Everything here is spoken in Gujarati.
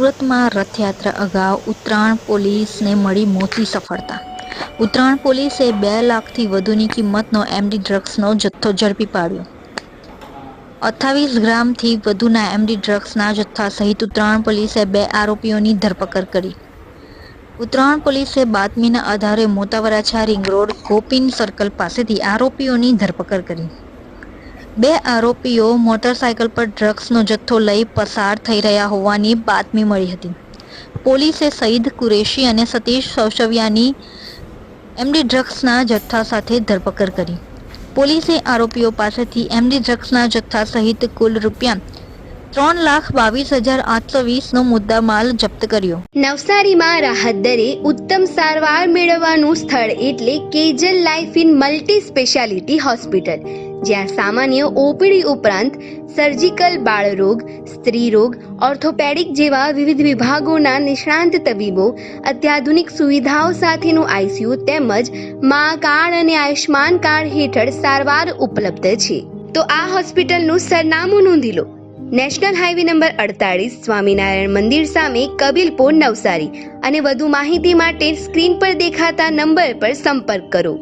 સુરતમાં રથયાત્રા અગાઉ ઉત્તરાયણ પોલીસને મળી મોટી સફળતા। ઉત્તરાયણ પોલીસે 2 લાખથી વધુની કિંમતનો એમડી ડ્રગ્સનો જથ્થો ઝડપી પાડ્યો। 28 ગ્રામથી વધુના એમડી ડ્રગ્સના જથ્થા સહિત ઉત્તરાયણ પોલીસે 2 આરોપીઓની ધરપકડ કરી। ઉત્તરાયણ પોલીસે બાતમીના આધારે મોટા Varachha ring road Gopin circle પાસેથી આરોપીઓની ધરપકડ કરી। 2 આરોપીઓ મોટરસાયકલ પર ડ્રગ્સનો જથ્થો લઈ પસાર થઈ રહ્યા હોવાની બાતમી મળી હતી। પોલીસે સઈદ કુરેશી અને સતીશ સૌશવિયાની એમડી ડ્રગ્સના જથ્થા સાથે ધરપકડ કરી। પોલીસે આરોપીઓ પાસેથી એમડી ડ્રગ્સના જથ્થા સહિત કુલ રૂપિયા 3,22,820નો મુદ્દામાલ જપ્ત કર્યો। નવસારીમાં રાહત દરે ઉત્તમ સારવાર મેળવવાનું સ્થળ એટલે કેજલ life in multi speciality hospital, જ્યાં સામાન્ય ઓપીડી ઉપરાંત સર્જિકલ, બાળરોગ, સ્ત્રીરોગ, ઓર્થોપેડિક જેવા વિવિધ વિભાગોના નિષ્ણાંત તબીબો, અત્યાધુનિક સુવિધાઓ સાથેનું આઈસીયુ તેમજ મા કાર્ડ અને આયુષ્માન કાર્ડ હેઠળ સારવાર ઉપલબ્ધ છે। તો આ હોસ્પિટલનું સરનામું નોંધી લો। નેશનલ હાઈવે નંબર 48, સ્વામિનારાયણ મંદિર સામે, કબીલપુર, નવસારી। અને વધુ માહિતી માટે સ્ક્રીન પર દેખાતા નંબર પર સંપર્ક કરો।